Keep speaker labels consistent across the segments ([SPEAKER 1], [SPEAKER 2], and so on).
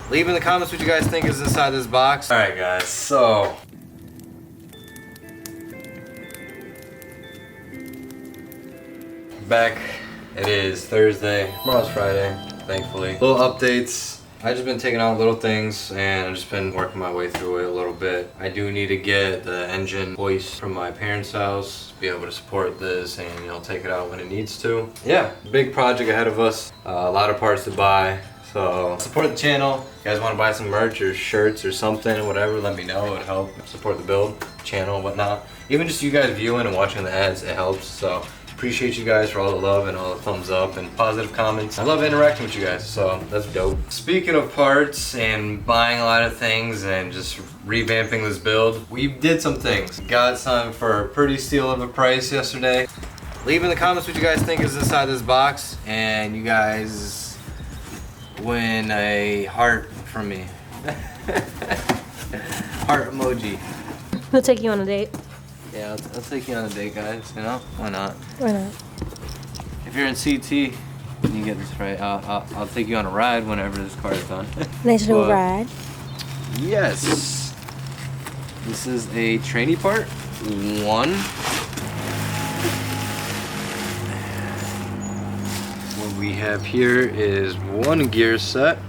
[SPEAKER 1] Leave in the comments what you guys think is inside this box. Alright guys, so back. It is Thursday. Tomorrow's Friday, thankfully. Little updates. I've just been taking out little things and I've just been working my way through it a little bit. I do need to get the engine hoist from my parents' house, be able to support this and, you know, take it out when it needs to. Yeah, big project ahead of us. A lot of parts to buy. So support the channel. If you guys want to buy some merch or shirts or something, whatever, let me know. It would help support the build, channel, and whatnot. Even just you guys viewing and watching the ads, it helps. So appreciate you guys for all the love and all the thumbs up and positive comments. I love interacting with you guys, so that's dope. Speaking of parts and buying a lot of things and just revamping this build, we did some things. Got some for a pretty steal of a price yesterday. Leave in the comments what you guys think is inside this box, and you guys win a heart from me. Heart emoji.
[SPEAKER 2] We'll take you on a date.
[SPEAKER 1] Yeah, I'll take you on a date, guys. You know, why not?
[SPEAKER 2] Why not?
[SPEAKER 1] If you're in CT, and you get this right, I'll take you on a ride whenever this car is done.
[SPEAKER 2] Nice little ride.
[SPEAKER 1] Yes. This is a trainee part. One. What we have here is one gear set.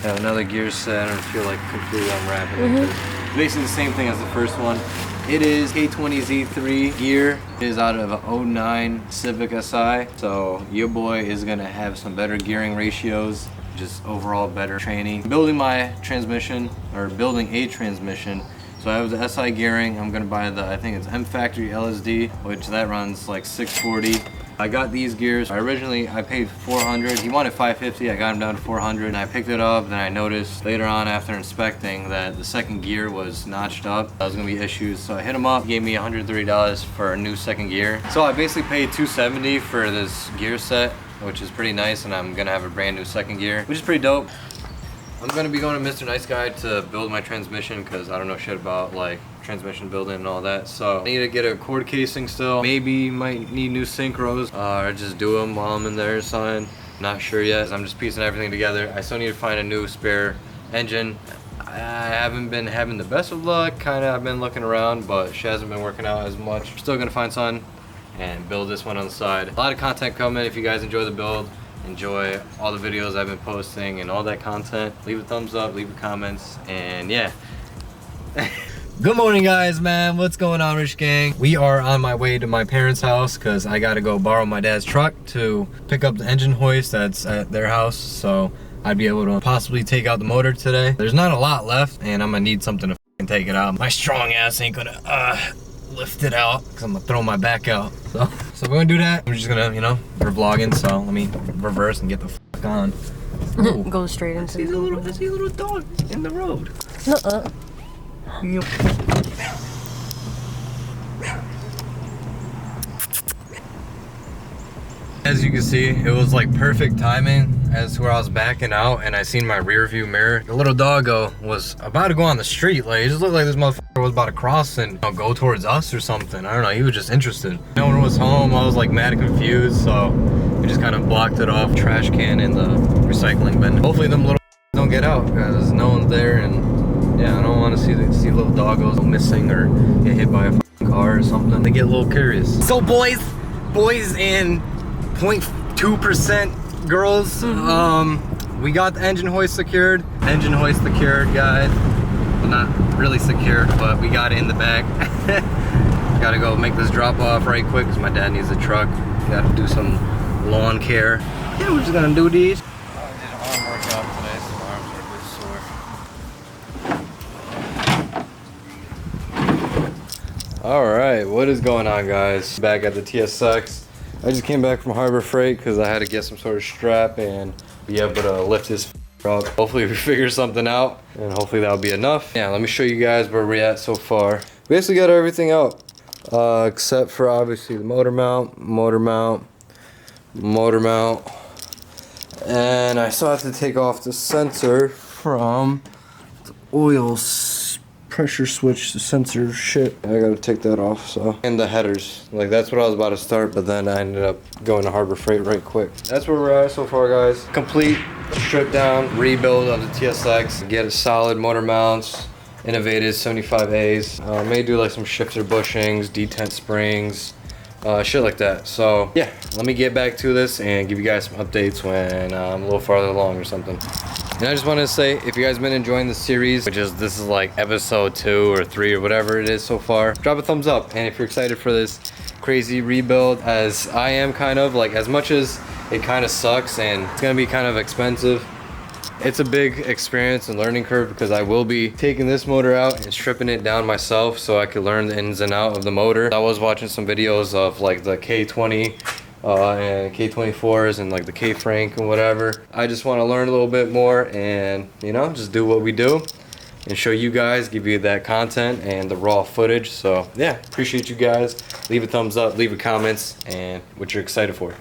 [SPEAKER 1] Have another gear set. I don't feel like completely unwrapping it. Basically the same thing as the first one. It is K20z3 gear. It is out of an 09 Civic Si. So your boy is gonna have some better gearing ratios, just overall better training. Building my transmission, or building a transmission. So I have the SI gearing. I'm gonna buy the, I think it's M Factory LSD, which that runs like 640. I got these gears. I paid $400. He wanted $550. I got him down to $400, and I picked it up. Then I noticed later on after inspecting that the second gear was notched up. That was gonna be issues. So I hit him up. He gave me $130 for a new second gear. So I basically paid $270 for this gear set, which is pretty nice, and I'm gonna have a brand new second gear, which is pretty dope. I'm gonna be going to Mr. Nice Guy to build my transmission because I don't know shit about like transmission building and all that. So I need to get a cord casing still. Maybe might need new synchros or just do them while I'm in there or something. Not sure yet. I'm just piecing everything together. I still need to find a new spare engine. I haven't been having the best of luck. Kinda I've been looking around, but she hasn't been working out as much. Still gonna find something and build this one on the side. A lot of content coming. If you guys enjoy the build, enjoy all the videos I've been posting and all that content, leave a thumbs up, leave a comments, and yeah. Good morning guys, man. What's going on, Rich Gang? We are on my way to my parents' house because I gotta go borrow my dad's truck to pick up the engine hoist that's at their house, so I'd be able to possibly take out the motor today. There's not a lot left and I'm gonna need something to f***ing take it out. My strong ass ain't gonna lift it out because I'm gonna throw my back out. So we're gonna do that. I'm just gonna, you know, we're vlogging, so let me reverse and get the fuck on.
[SPEAKER 2] Go straight into the
[SPEAKER 1] I see a little dog in the road. As you can see, it was like perfect timing as to where I was backing out and I seen my rear view mirror. The little doggo was about to go on the street. Like, it just looked like this motherfucker was about to cross and, you know, go towards us or something. I don't know, he was just interested. No one was home. I was like mad confused, so we just kind of blocked it off. Trash can in the recycling bin. Hopefully them little don't get out because no one's there, and yeah, I don't want to see little doggos go missing or get hit by a car or something. They get a little curious. So boys and 0.2% girls, we got the engine hoist secured. Engine hoist secured, guys. Well, not really secured, but we got it in the back. Gotta go make this drop off right quick because my dad needs a truck. Gotta do some lawn care. Yeah, we're just gonna do these. I did an arm workout today, so my arms are a bit sore. Alright, what is going on, guys? Back at the TSX. I just came back from Harbor Freight because I had to get some sort of strap and be able to lift this up. Hopefully we figure something out and hopefully that'll be enough. Yeah, let me show you guys where we're at so far. Basically got everything out except for obviously the motor mount, and I still have to take off the sensor from the oil pressure switch sensor shit. I gotta take that off, so. And the headers. Like, that's what I was about to start, but then I ended up going to Harbor Freight right quick. That's where we're at so far, guys. Complete strip down, rebuild of the TSX. Get a solid motor mounts, innovated 75As. May do like some shifter bushings, detent springs, shit like that. So yeah, let me get back to this and give you guys some updates when I'm a little farther along or something. And I just wanted to say, if you guys been enjoying the series, this is like episode 2 or 3 or whatever it is so far, drop a thumbs up. And if you're excited for this crazy rebuild, as I am, kind of like, as much as it kind of sucks and it's gonna be kind of expensive, it's a big experience and learning curve, because I will be taking this motor out and stripping it down myself so I could learn the ins and out of the motor. I was watching some videos of like the K20 and K24s and like the K-Frank and whatever. I just want to learn a little bit more and, you know, just do what we do and show you guys, give you that content and the raw footage. So yeah, appreciate you guys. Leave a thumbs up, leave a comments, and what you're excited for.